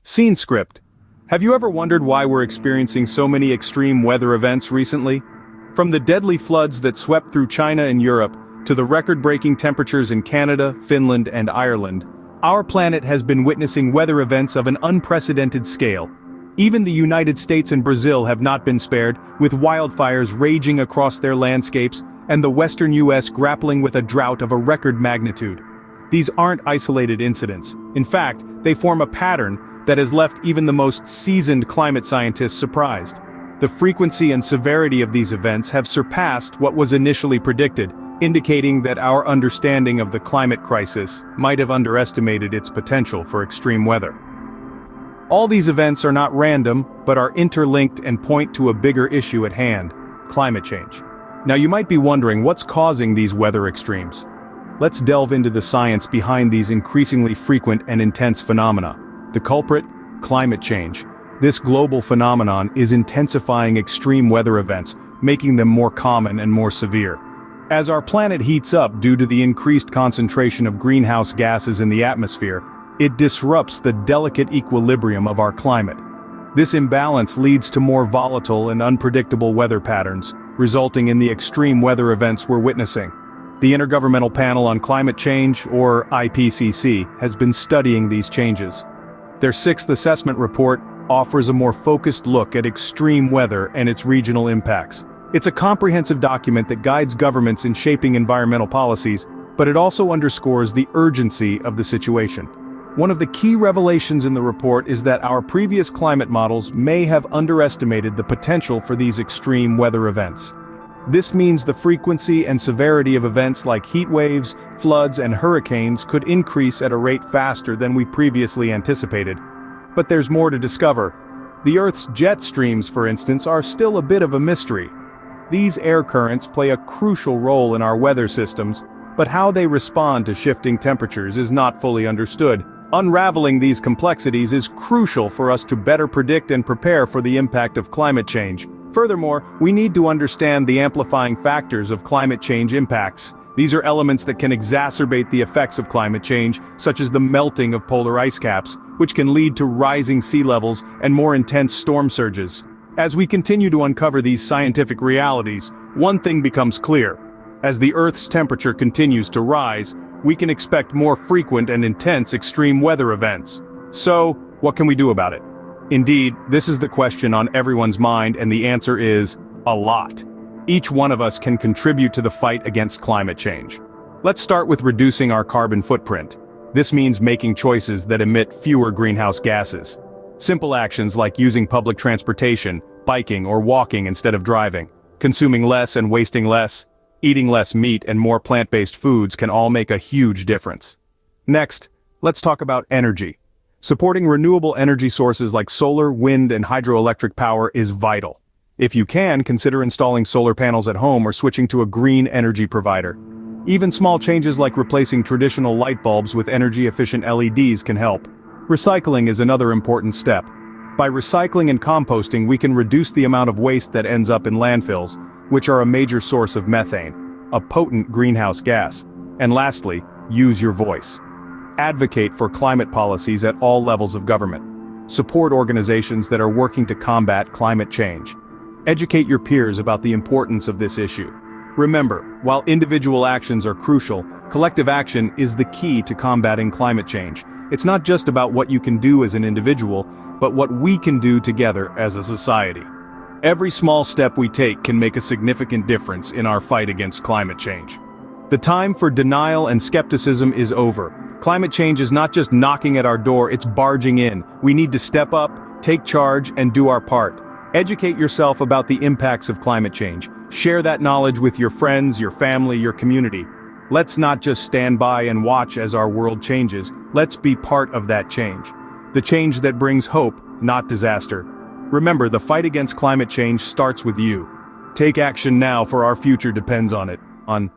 Scene script. Have you ever wondered why we're experiencing so many extreme weather events recently? From the deadly floods that swept through China and Europe, to the record-breaking temperatures in Canada, Finland, and Ireland, our planet has been witnessing weather events of an unprecedented scale. Even the United States and Brazil have not been spared, with wildfires raging across their landscapes, and the western US grappling with a drought of a record magnitude. These aren't isolated incidents. In fact, they form a pattern that has left even the most seasoned climate scientists surprised. The frequency and severity of these events have surpassed what was initially predicted, indicating that our understanding of the climate crisis might have underestimated its potential for extreme weather. All these events are not random, but are interlinked and point to a bigger issue at hand: climate change. Now you might be wondering what's causing these weather extremes. Let's delve into the science behind these increasingly frequent and intense phenomena. The culprit? Climate change. This global phenomenon is intensifying extreme weather events, making them more common and more severe. As our planet heats up due to the increased concentration of greenhouse gases in the atmosphere, it disrupts the delicate equilibrium of our climate. This imbalance leads to more volatile and unpredictable weather patterns, resulting in the extreme weather events we're witnessing. The Intergovernmental Panel on Climate Change, or IPCC, has been studying these changes. Their sixth assessment report offers a more focused look at extreme weather and its regional impacts. It's a comprehensive document that guides governments in shaping environmental policies, but it also underscores the urgency of the situation. One of the key revelations in the report is that our previous climate models may have underestimated the potential for these extreme weather events. This means the frequency and severity of events like heat waves, floods, and hurricanes could increase at a rate faster than we previously anticipated. But there's more to discover. The Earth's jet streams, for instance, are still a bit of a mystery. These air currents play a crucial role in our weather systems, but how they respond to shifting temperatures is not fully understood. Unraveling these complexities is crucial for us to better predict and prepare for the impact of climate change. Furthermore, we need to understand the amplifying factors of climate change impacts. These are elements that can exacerbate the effects of climate change, such as the melting of polar ice caps, which can lead to rising sea levels and more intense storm surges. As we continue to uncover these scientific realities, one thing becomes clear. As the Earth's temperature continues to rise, we can expect more frequent and intense extreme weather events. So, what can we do about it? Indeed, this is the question on everyone's mind, and the answer is a lot. Each one of us can contribute to the fight against climate change. Let's start with reducing our carbon footprint. This means making choices that emit fewer greenhouse gases. Simple actions like using public transportation, biking or walking instead of driving, consuming less and wasting less, eating less meat and more plant-based foods can all make a huge difference. Next, let's talk about energy. Supporting renewable energy sources like solar, wind, and hydroelectric power is vital. If you can, consider installing solar panels at home or switching to a green energy provider. Even small changes like replacing traditional light bulbs with energy-efficient LEDs can help. Recycling is another important step. By recycling and composting, we can reduce the amount of waste that ends up in landfills, which are a major source of methane, a potent greenhouse gas. And lastly, use your voice. Advocate for climate policies at all levels of government. Support organizations that are working to combat climate change. Educate your peers about the importance of this issue. Remember, while individual actions are crucial, collective action is the key to combating climate change. It's not just about what you can do as an individual, but what we can do together as a society. Every small step we take can make a significant difference in our fight against climate change. The time for denial and skepticism is over. Climate change is not just knocking at our door, it's barging in. We need to step up, take charge, and do our part. Educate yourself about the impacts of climate change. Share that knowledge with your friends, your family, your community. Let's not just stand by and watch as our world changes. Let's be part of that change. The change that brings hope, not disaster. Remember, the fight against climate change starts with you. Take action now, for our future depends on it. On